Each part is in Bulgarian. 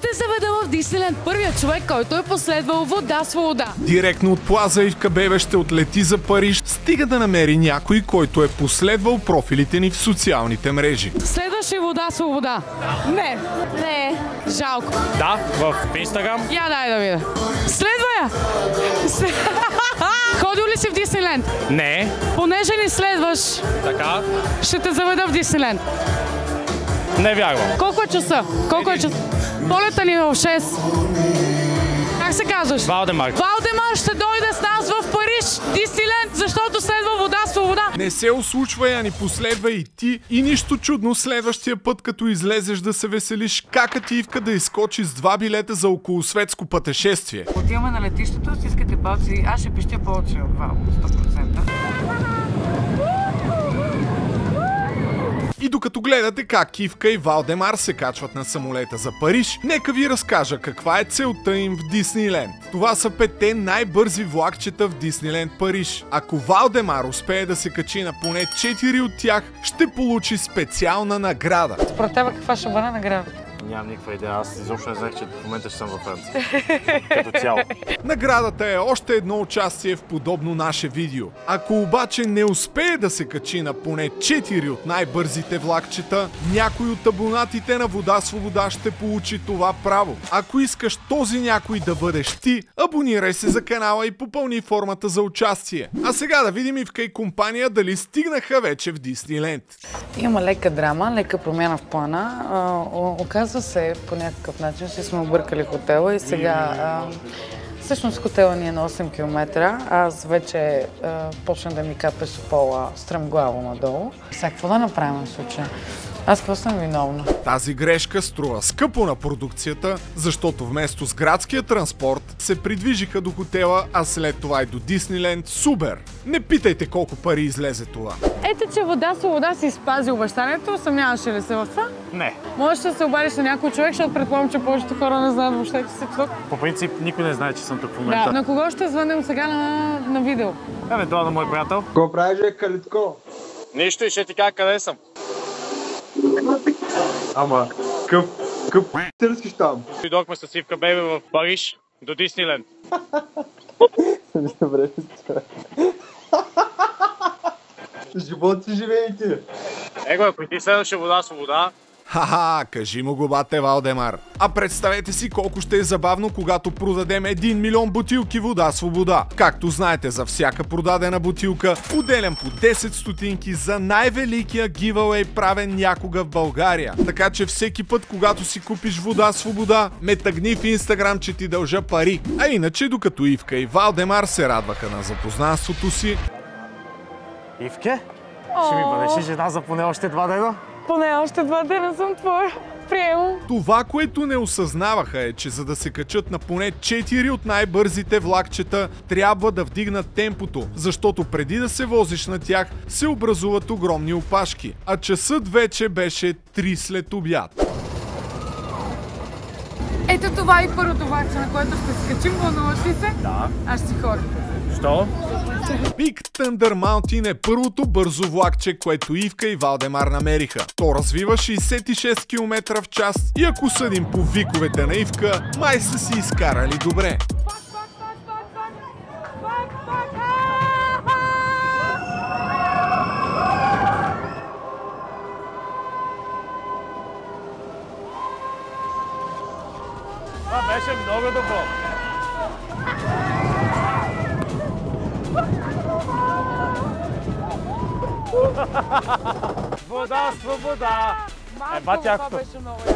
Ще заведа в Дисниленд първият човек, който е последвал вода свобода. Директно от Плаза Ивка Бебе ще отлети за Париж, стига да намери някой, който е последвал профилите ни в социалните мрежи. Следваш ли вода свобода? Не. Не. Жалко. Да, в Инстаграм. Я дай да видя. Следва я! Ходил ли си в Дисниленд? Не. Понеже ни следваш, Така. ще те заведа в Дисниленд. Не вярвам. Колко е часа? Колко е часа? Полета ни е в 6. Как се казваш? Валдемар. Валдемар ще дойде с нас в Париж, Дисниленд, защото следва вода свобода. Не се ослучвай, а ни последва и ти. И нищо чудно следващия път, като излезеш да се веселиш, кака ти Ивка да изскочи с 2 билета за околосветско пътешествие. Отиваме на летището, стискате палци, аз ще пищя повече от Вал, 100%. И докато гледате как Ивка и Валдемар се качват на самолета за Париж, нека ви разкажа каква е целта им в Дисниленд. Това са 5 най-бързи влакчета в Дисниленд Париж. Ако Валдемар успее да се качи на поне 4 от тях, ще получи специална награда. Според тебе каква ще бъде наградата? Нямам никаква идея. Аз изобщо не знаех, че в момента ще съм във Франция. Като цяло. Наградата е още едно участие в подобно наше видео. Ако обаче не успее да се качи на поне 4 от най-бързите влакчета, някой от абонатите на Вода Свобода ще получи това право. Ако искаш този някой да бъдеш ти, абонирай се за канала и попълни формата за участие. А сега да видим Ивка и компания дали стигнаха вече в Дисниленд. Има лека драма, лека промяна в плана. Оказва се, по някакъв начин си сме объркали хотела и сега всъщност хотела ни е на 8 км. Аз вече почна да ми капе сопола стремглаво надолу. Сега какво да направим в случая? Аз какво съм виновна? Тази грешка струва скъпо на продукцията, защото вместо с градския транспорт се придвижиха до хотела, а след това и до Дисниленд с Убер. Не питайте колко пари излезе това. Ето, че Вода Свобода си спази обещанието, съмняваше ли се в това? Не. Можеш да се обадиш на някой човек, защото предполагам, че повечето хора не знаят въобще, че си тук. По принцип, никой не знае, че съм тук в момента. Да, на кого ще звънем сега на видео? Евентуално на мой приятел. Какво правиш, Калитко? Нищо и ще ти кажа къде съм. Ама, къв търсиш там? Дойдохме с Ивка Бебе в Париж до Дисниленд. Добре, живот си живеете. Его, ако ти следваше Вода Свобода, Ха-ха, кажи му го, бате Валдемар. А представете си колко ще е забавно, когато продадем 1 милион бутилки Вода Свобода. Както знаете, за всяка продадена бутилка отделям по 10 стотинки за най-великия гивауей, правен някога в България. Така че всеки път, когато си купиш Вода Свобода, ме тъгни в Инстаграм, че ти дължа пари. А иначе, докато Ивка и Валдемар се радваха на запознанството си... Ивке, ще ми бъдеш жена за поне още 2 дена? Поне още 2 дена съм твоя. Приемам. Това, което не осъзнаваха е, че за да се качат на поне 4 от най-бързите влакчета, трябва да вдигнат темпото, защото преди да се возиш на тях, се образуват огромни опашки, а часът вече беше 3 след обяд. Ето това и първото влакче, на което ще се качим. Вълнуваш ли се? Да. Аз ще си ходя. Що? Big Thunder Mountain е първото бързо влакче, което Ивка и Валдемар намериха. То развива 66 км в час и ако съдим по виковете на Ивка, май са си изкарали добре. Това беше много добро. Вода Свобода!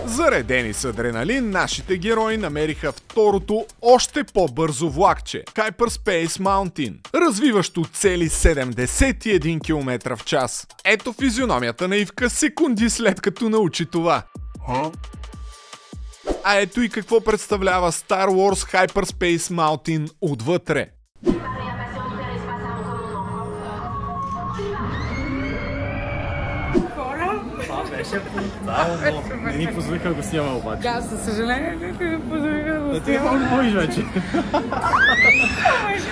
Заредени с адреналин, нашите герои намериха второто, още по-бързо влакче – Hyperspace Mountain, развиващо цели 71 км в час. Ето физиономията на Ивка секунди след като научи това. А ето и какво представлява Star Wars Hyperspace Mountain отвътре. Това беше беше. Не ни позволиха да го снимаме обаче. Да, със съжаление, не ти позволиха да го Ти снимам. можеш вече. Беше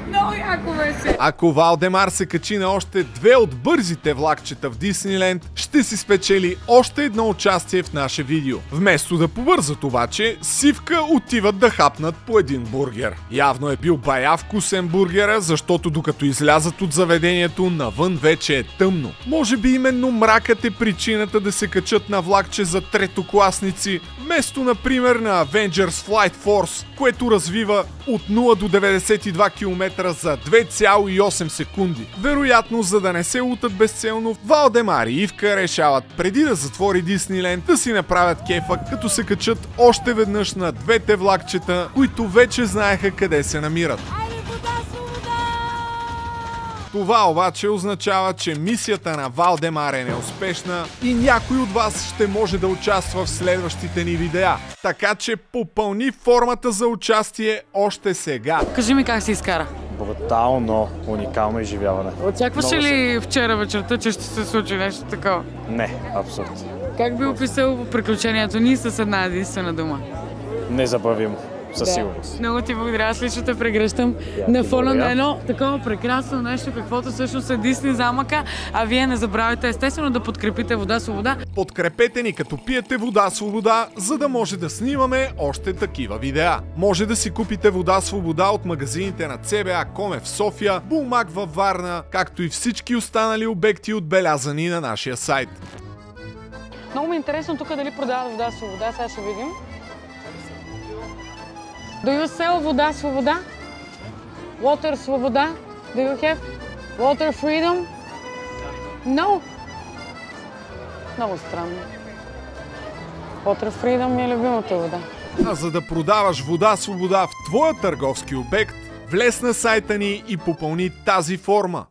много яко беше. Ако Валдемар се качи на още 2 от бързите влакчета в Дисниленд, ще си спечели още едно участие в наше видео. Вместо да побързат обаче, Сивка отиват да хапнат по един бургер. Явно е бил бая вкусен бургера, защото докато излязат от заведението, навън вече е тъмно. Може би именно мракът е причината да се качат на влакче за третокласници, вместо например на Avengers Flight Force, което развива от 0 до 92 км за 2,8 секунди. Вероятно, за да не се лутат безцелно, Валдемар и Ивка решават преди да затвори Дисниленд да си направят кефа, като се качат още веднъж на двете влакчета, които вече знаеха къде се намират. Това обаче означава, че мисията на Валдемар е неуспешна и някой от вас ще може да участва в следващите ни видеа. Така че попълни формата за участие още сега. Кажи ми как се изкара. Брутално, уникално изживяване. Очакваше ли вчера вечерта, че ще се случи нещо такова? Не, абсурд. Как би описал приключението ни с една единствена дума? Незабравимо, със сигурност. Много ти благодаря, аз лично те прегръщам на фона на едно такова прекрасно нещо, каквото всъщност е Дисни замъка, а вие не забравяйте естествено да подкрепите Вода Свобода. Подкрепете ни като пиете Вода Свобода, за да може да снимаме още такива видеа. Може да си купите Вода Свобода от магазините на CBA Коме в София, Булмак във Варна, както и всички останали обекти отбелязани на нашия сайт. Много ми е интересно тук дали продават Вода Свобода, сега ще видим. Do you sell Вода Свобода? Water Свобода? Do you have Water Freedom? No. Много странно. Water Freedom ми е любимата вода. А за да продаваш Вода Свобода в твоя търговски обект, влез на сайта ни и попълни тази форма.